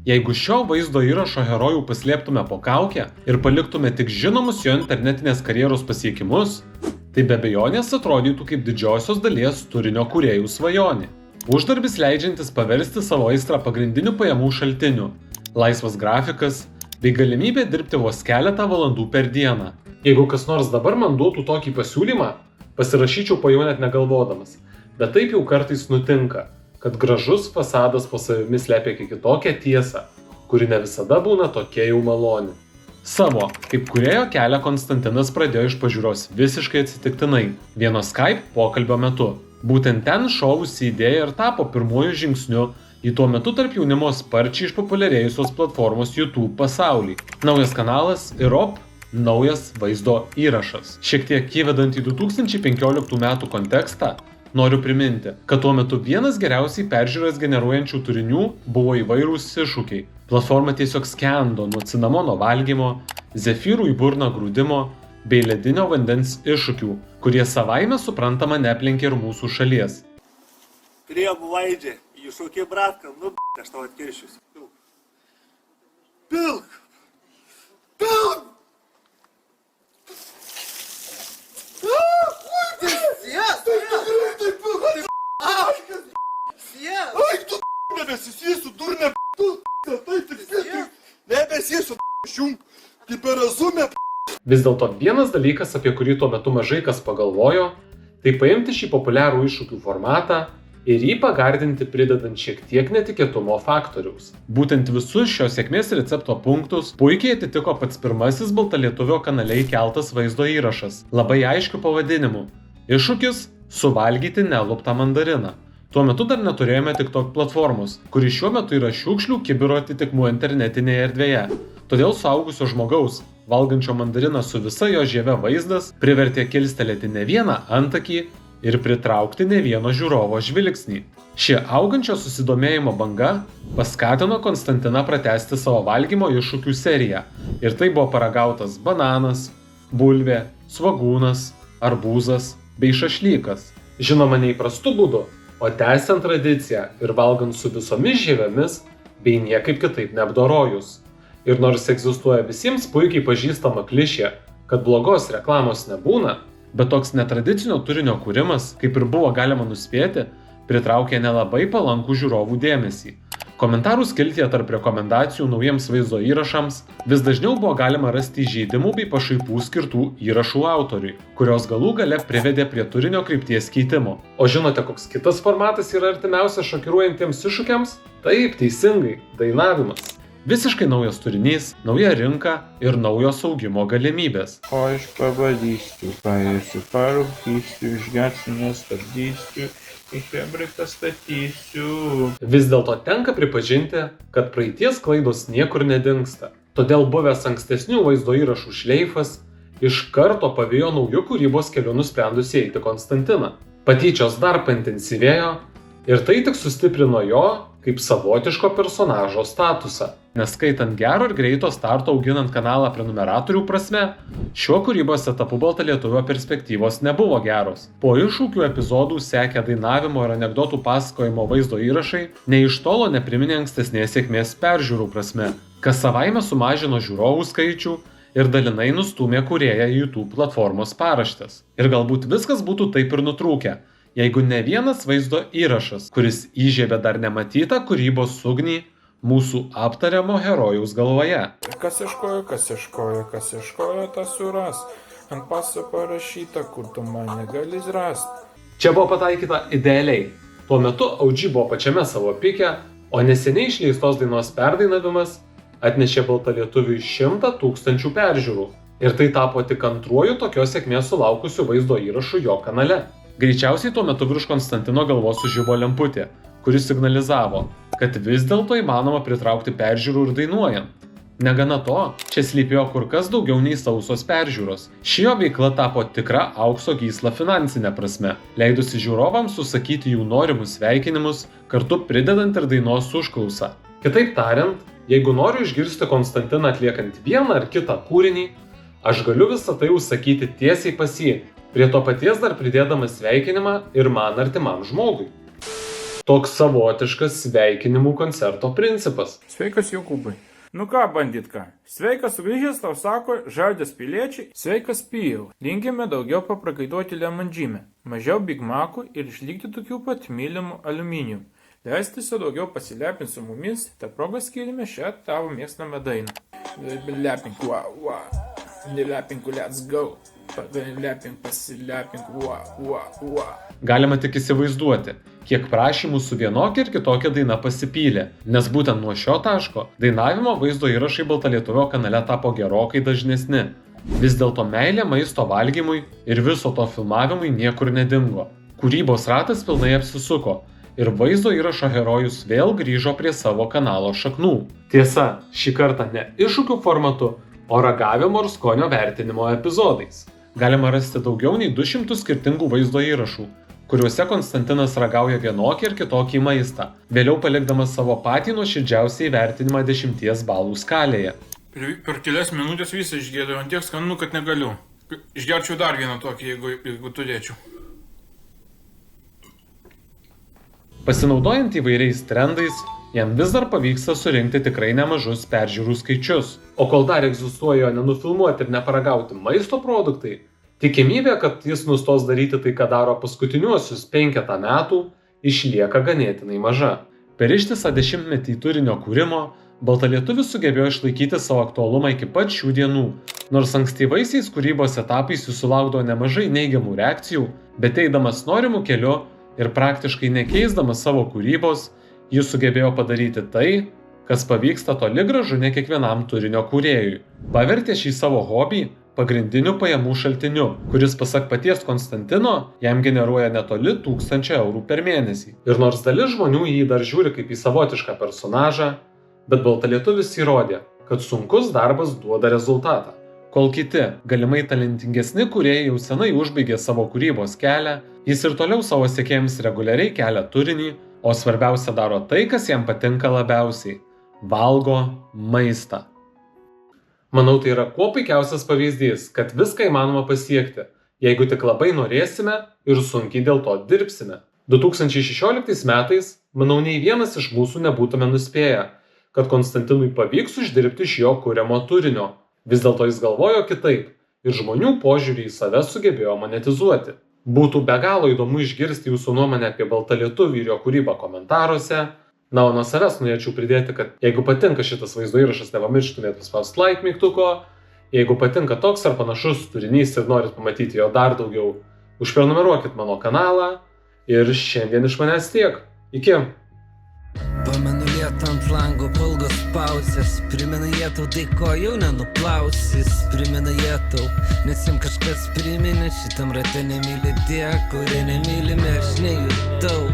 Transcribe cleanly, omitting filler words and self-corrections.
Jeigu šio vaizdo įrašo herojų paslėptume po kaukę ir paliktume tik žinomus jo internetinės karjeros pasiekimus, tai be abejonės atrodytų kaip didžiosios dalies turinio kūrėjų svajonė. Uždarbis leidžiantis paversti savo aistrą pagrindiniu pajamų šaltiniu, laisvas grafikas bei galimybė dirbti vos keletą valandų per dieną. Jeigu kas nors dabar man duotų tokį pasiūlymą, pasirašyčiau po jo net negalvodamas, bet taip jau kartais nutinka, kad gražus fasadas po savimi slepia kiek kitokią tiesą, kuri ne visada būna tokia jau maloni. Savo, kaip kūrėjo kelią Konstantinas pradėjo iš pažiūros visiškai atsitiktinai, vieno Skype pokalbio metu. Būtent ten šovusi idėja ir tapo pirmuoju žingsniu į tuo metu tarp jaunimo sparčiai išpopuliarėjusios platformos YouTube pasaulį. Naujas kanalas ir naujas vaizdo įrašas. Šiek tiek įvedant į 2015 metų kontekstą, noriu priminti, kad tuo metu vienas geriausiai peržiūras generuojančių turinių buvo įvairūs iššūkiai. Platforma tiesiog skendo nuo cinamono valgymo, zefyrų į burną grūdimo bei ledinio vandens iššūkių, kurie savaime suprantama neaplenkė ir mūsų šalies. Требу вайдже, iššūkį bratką, aš tau atkiršiusi. Pilk! Pilk! Ай, tu nebesisėsiu, durnė, nebesėsiu, šiunk, kaip per razumę. Vis dėlto vienas dalykas, apie kurį tuo metu mažai kas pagalvojo, tai paimti šį populiarų iššūkių formatą ir jį pagardinti pridedant šiek tiek netikėtumo faktoriaus. Būtent visus šios sėkmės recepto punktus puikiai atitiko pats pirmasis baltalietuvio kanale įkeltas vaizdo įrašas, labai aiškiu pavadinimu – Iššūkis suvalgyti neluptą mandariną. Tuo metu dar neturėjome TikTok platformos, kuri šiuo metu yra šiukšlių kibiro atitikmuo internetinėje erdvėje. Todėl suaugusio žmogaus, valgančio mandariną su visa jo žieve vaizdas, privertė kilstelėti ne vieną antakį ir pritraukti ne vieno žiūrovo žvilgsnį. Ši augančio susidomėjimo banga paskatino Konstantiną pratęsti savo valgymo iššūkių seriją. Ir tai buvo paragautas bananas, bulvė, svogūnas, arbūzas bei šašlykas. Žinoma, neįprastu būdu, o tęsiant tradiciją ir valgant su visomis žievėmis bei niekaip kitaip neapdorojus. Ir nors egzistuoja visiems puikiai pažįstama klišė, kad blogos reklamos nebūna, bet toks netradicinio turinio kūrimas, kaip ir buvo galima nuspėti, pritraukė nelabai palankų žiūrovų dėmesį. Komentarų skiltyje tarp rekomendacijų naujiems vaizdo įrašams vis dažniau buvo galima rasti įžeidimų bei pašaipų skirtų įrašų autoriui, kurios galų gale privedė prie turinio krypties keitimo. O žinote, koks kitas formatas yra artimiausias šokiruojantiems iššūkiams? Taip, teisingai, dainavimas. Visiškai naujas turinys, nauja rinka ir naujos augimo galimybės. O aš pabadysiu, paėsiu, parūkysiu, išgersiu, nestabdysiu, į febriką statysiu. Vis dėlto tenka pripažinti, kad praeities klaidos niekur nedingsta. Todėl buvęs ankstesnių vaizdo įrašų šleifas iš karto pavijo naujų kūrybos keliu nusprendusi eiti Konstantiną. Patyčios dar paintensyvėjo ir tai tik sustiprino jo kaip savotiško personažo statusą. Neskaitant gero ir greito starto auginant kanalą prenumeratorių prasme, šiuo kūrybos etapu baltalietuvio perspektyvos nebuvo geros. Po iššūkių epizodų sekė dainavimo ir anekdotų pasakojimo vaizdo įrašai, nei iš tolo nepriminė ankstesnės sėkmės peržiūrų prasme, kas savaime sumažino žiūrovų skaičių ir dalinai nustūmė kūrėją į YouTube platformos paraštes. Ir galbūt viskas būtų taip ir nutrūkę, jeigu ne vienas vaizdo įrašas, kuris įžiebė dar nematytą kūrybos ugnį mūsų aptariamo herojaus galvoje. Kas ieškojo, tas suras. Ant paso parašyta, kur tu mane gali rast. Čia buvo pataikyta idealiai. Tuo metu OG buvo pačiame savo pike, o neseniai išleistos dainos perdainavimas atnešė baltalietuviui 100 000 peržiūrų. Ir tai tapo tik antruoju tokios sėkmės sulaukusiu vaizdo įrašu jo kanale. Greičiausiai tuo metu virš Konstantino galvos sužibo lemputė, kuris signalizavo, kad vis dėlto įmanoma pritraukti peržiūrų ir dainuojant. Negana to, čia slypėjo kur kas daugiau nei sausos peržiūros. Ši jo veikla tapo tikra aukso gysla finansinė prasme, leidusi žiūrovams susakyti jų norimus sveikinimus, kartu pridedant ir dainos užklausą. Kitaip tariant, jeigu noriu išgirsti Konstantiną atliekant vieną ar kitą kūrinį, aš galiu visą tai užsakyti tiesiai pas jį, prie to paties dar pridėdamas sveikinimą ir man artimam žmogui. Toks savotiškas sveikinimų koncerto principas. Sveikas, Jokūbai. Nu ką, banditka, sveikas sugrįžęs, tau sako Žalgirio piliečiai, sveikas Pijau. Linkime daugiau paprakaituoti lemandžymę, mažiau Big Macų ir išlikti tokių pat mylimų aliuminijų. Leistis daugiau pasilepinti su mumis, tą progą skirime šią tavo mėgstamą dainą. Lepink, Lepink, let's go. Lepink, pasilepink, Galima tik įsivaizduoti, kiek prašymų su vienokia ir kitokia daina pasipylė, nes būtent nuo šio taško dainavimo vaizdo įrašai Baltalietuvio kanale tapo gerokai dažnesni. Vis dėlto meilė maisto valgymui ir viso to filmavimui niekur nedingo. Kūrybos ratas pilnai apsisuko ir vaizdo įrašo herojus vėl grįžo prie savo kanalo šaknų. Tiesa, šį kartą ne iššūkių formatu, o ragavimo ir skonio vertinimo epizodais. Galima rasti daugiau nei 200 skirtingų vaizdo įrašų, kuriuose Konstantinas ragauja vienokį ir kitokį maistą, vėliau palikdamas savo patį nuoširdžiausią įvertinimą 10 balų skalėje. Per kelias minutės visą išgėdau, ant tiek skanu, kad negaliu. Išgerčiau dar vieną tokį, jeigu turėčiau. Pasinaudojant įvairiais trendais, jam vis dar pavyksta surinkti tikrai nemažus peržiūrų skaičius. O kol dar egzistuoja nenufilmuoti ir neparagauti maisto produktai, tikimybė, kad jis nustos daryti tai, ką daro paskutiniuosius 5 metų, išlieka ganėtinai maža. Per ištisą 10-metį turinio kūrimo Baltalietuvis sugebėjo išlaikyti savo aktualumą iki pat šių dienų, nors ankstyvaisiais kūrybos etapais jis sulaukdavo nemažai neigiamų reakcijų, bet eidamas norimų keliu ir praktiškai nekeisdamas savo kūrybos, jis sugebėjo padaryti tai, kas pavyksta toli gražu ne kiekvienam turinio kūrėjui. Pavertė šį savo hobį pagrindiniu pajamų šaltiniu, kuris pasak paties Konstantino jam generuoja netoli 1000 eurų per mėnesį. Ir nors dalis žmonių jį dar žiūri kaip į savotišką personažą, bet Baltalietuvis įrodė, kad sunkus darbas duoda rezultatą. Kol kiti, galimai talentingesni kūrėjai jau senai užbaigė savo kūrybos kelią, jis ir toliau savo sekėjams reguliariai kelia turinį, o svarbiausia daro tai, kas jam patinka labiausiai – valgo maistą. Manau, tai yra kuo puikiausias pavyzdys, kad viską įmanoma pasiekti, jeigu tik labai norėsime ir sunkiai dėl to dirbsime. 2016 metais, manau, nei vienas iš mūsų nebūtume nuspėję, kad Konstantinui pavyks uždirbti iš jo kuriamo turinio. Vis dėlto jis galvojo kitaip ir žmonių požiūrį į save sugebėjo monetizuoti. Būtų be galo įdomu išgirsti jūsų nuomonę apie Baltalietuvį ir jo kūrybą komentaruose. Na, o nuo savęs norėčiau pridėti, kad jeigu patinka šitas vaizdo įrašas, nepamirštumėte paspausti like mygtuko. Jeigu patinka toks ar panašus turinys ir norit pamatyti jo dar daugiau, užprenumeruokit mano kanalą. Ir šiandien iš manęs tiek. Iki. Pamenu lietą ant lango ilgos pauzės, primena jie tau tai, ko jau nenuplausis, primena jie tau, nes jiem kažkas priminė, šitam rate nemyli tie, kurie nemylime, aš nejutau.